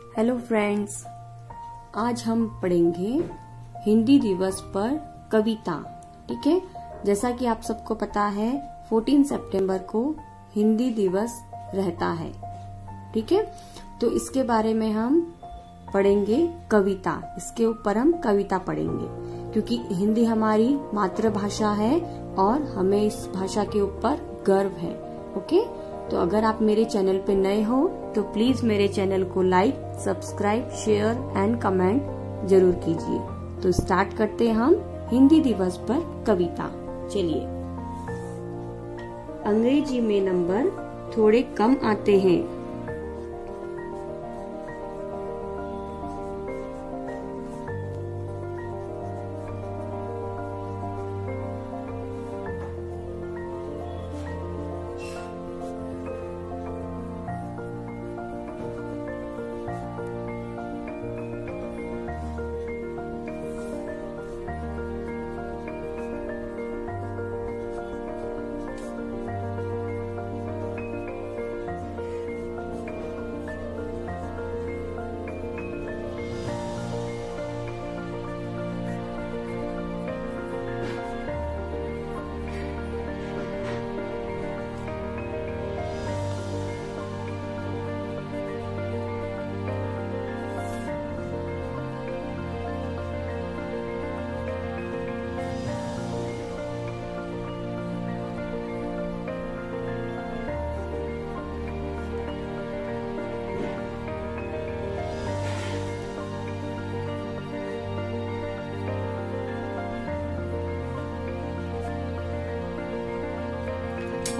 Hello friends, आज हम पढ़ेंगे हिंदी दिवस पर कविता। ठीक है, जैसा कि आप सबको पता है 14 सितंबर को हिंदी दिवस रहता है। ठीक है, तो इसके बारे में हम पढ़ेंगे कविता। इसके ऊपर हम कविता पढ़ेंगे क्योंकि हिंदी हमारी मातृभाषा है और हमें इस भाषा के ऊपर गर्व है। ओके, तो अगर आप मेरे चैनल पे नए हो तो प्लीज मेरे चैनल को like, subscribe, share and comment जरूर कीजिए। तो स्टार्ट करते हैं हम हिंदी दिवस पर कविता। चलिए। अंग्रेजी में नंबर थोड़े कम आते हैं।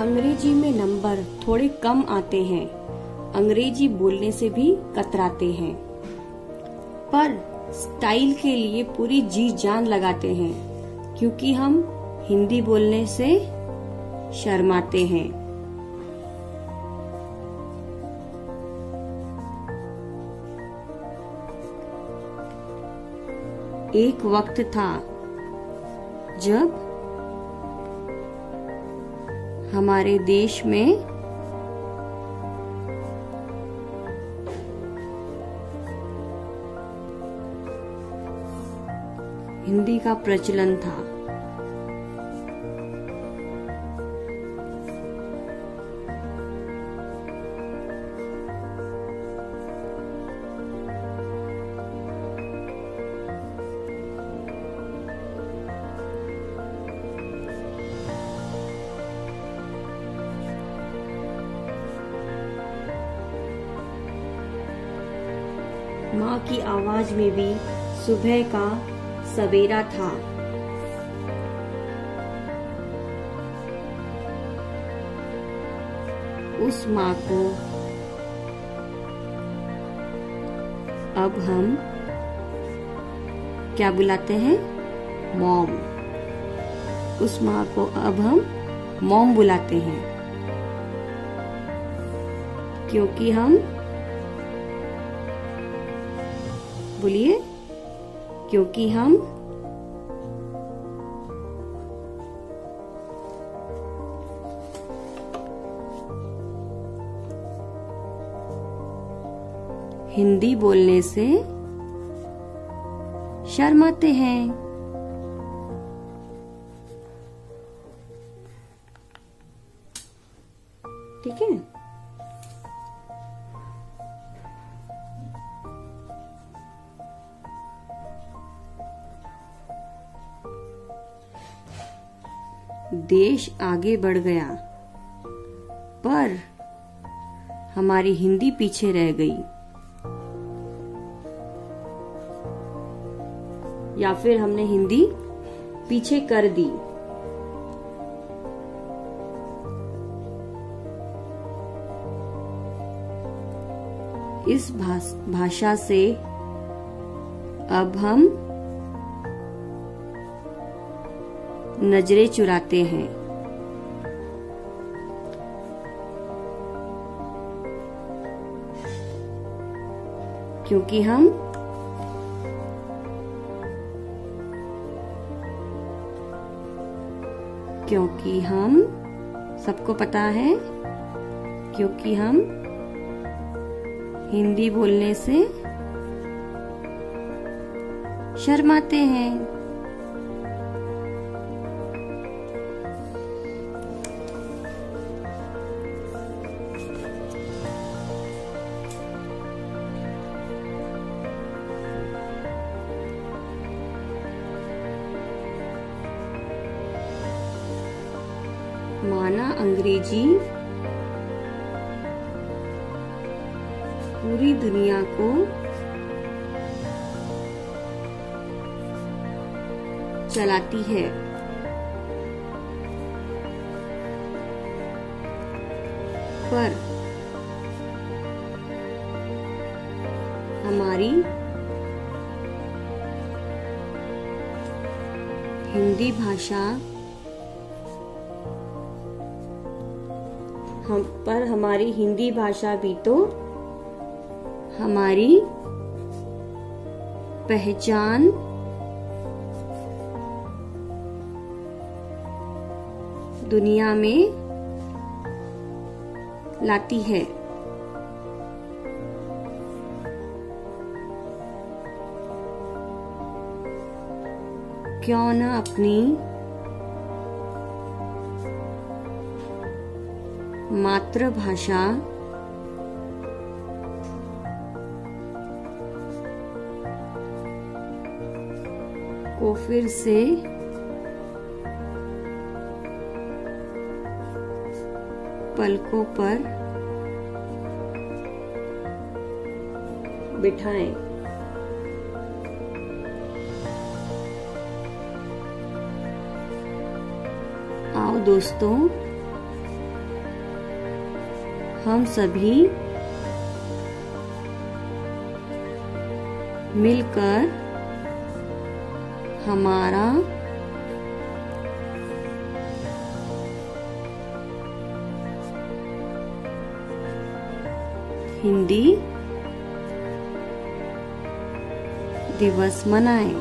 अंग्रेजी में नंबर थोड़े कम आते हैं। अंग्रेजी बोलने से भी कतराते हैं, पर स्टाइल के लिए पूरी जी जान लगाते हैं क्योंकि हम हिंदी बोलने से शर्माते हैं। एक वक्त था जब हमारे देश में हिंदी का प्रचलन था। माँ की आवाज में भी सुबह का सवेरा था। उस माँ को अब हम क्या बुलाते हैं? मॉम। उस माँ को अब हम मॉम बुलाते हैं क्योंकि हम, बोलिए, क्योंकि हम हिंदी बोलने से शर्माते हैं। ठीक है, देश आगे बढ़ गया पर हमारी हिंदी पीछे रह गई, या फिर हमने हिंदी पीछे कर दी। इस भाषा से अब हम नजरें चुराते हैं। क्योंकि हम सबको पता है, क्योंकि हम हिंदी बोलने से शर्माते हैं। माना अंग्रेजी पूरी दुनिया को चलाती है, पर हमारी हिंदी भाषा हमारी हिंदी भाषा भी तो हमारी पहचान दुनिया में लाती है। क्यों न अपनी मातृभाषा को फिर से पलकों पर बिठाएं। आओ दोस्तों, हम सभी मिलकर हमारा हिंदी दिवस मनाएं।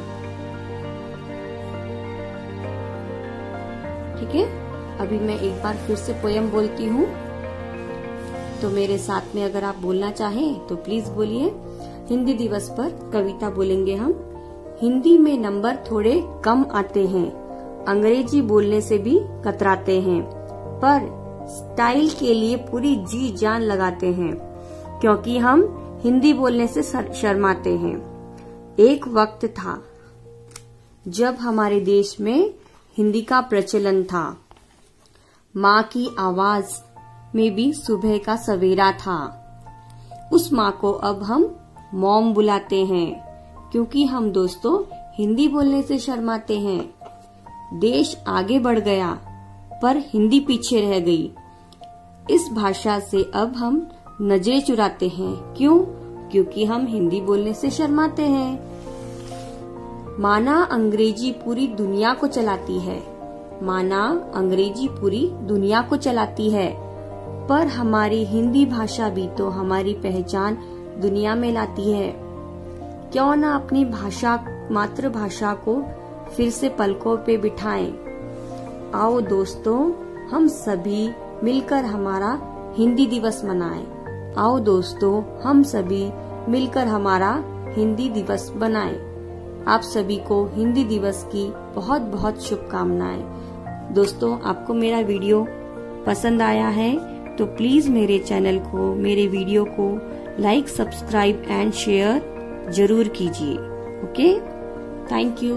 ठीक है, अभी मैं एक बार फिर से पोयम बोलती हूँ, तो मेरे साथ में अगर आप बोलना चाहें तो प्लीज बोलिए। हिंदी दिवस पर कविता बोलेंगे हम। हिंदी में नंबर थोड़े कम आते हैं, अंग्रेजी बोलने से भी कतराते हैं, पर स्टाइल के लिए पूरी जी जान लगाते हैं, क्योंकि हम हिंदी बोलने से शर्माते हैं। एक वक्त था जब हमारे देश में हिंदी का प्रचलन था। माँ की आवाज में भी सुबह का सवेरा था। उस माँ को अब हम मॉम बुलाते हैं, क्योंकि हम दोस्तों हिंदी बोलने से शर्माते हैं। देश आगे बढ़ गया, पर हिंदी पीछे रह गई। इस भाषा से अब हम नजरें चुराते हैं। क्यों? क्योंकि हम हिंदी बोलने से शर्माते हैं। माना अंग्रेजी पूरी दुनिया को चलाती है, माना अंग्रेजी पूरी दुनिया को चलाती है, पर हमारी हिंदी भाषा भी तो हमारी पहचान दुनिया में लाती है। क्यों न अपनी भाषा, मातृभाषा को फिर से पलकों पे बिठाएं। आओ दोस्तों, हम सभी मिलकर हमारा हिंदी दिवस मनाएं। आओ दोस्तों, हम सभी मिलकर हमारा हिंदी दिवस बनाएं। आप सभी को हिंदी दिवस की बहुत बहुत शुभकामनाएं। दोस्तों, आपको मेरा वीडियो पसंद आया है तो प्लीज मेरे चैनल को, मेरे वीडियो को लाइक, सब्सक्राइब एंड शेयर जरूर कीजिए। Okay, thank you.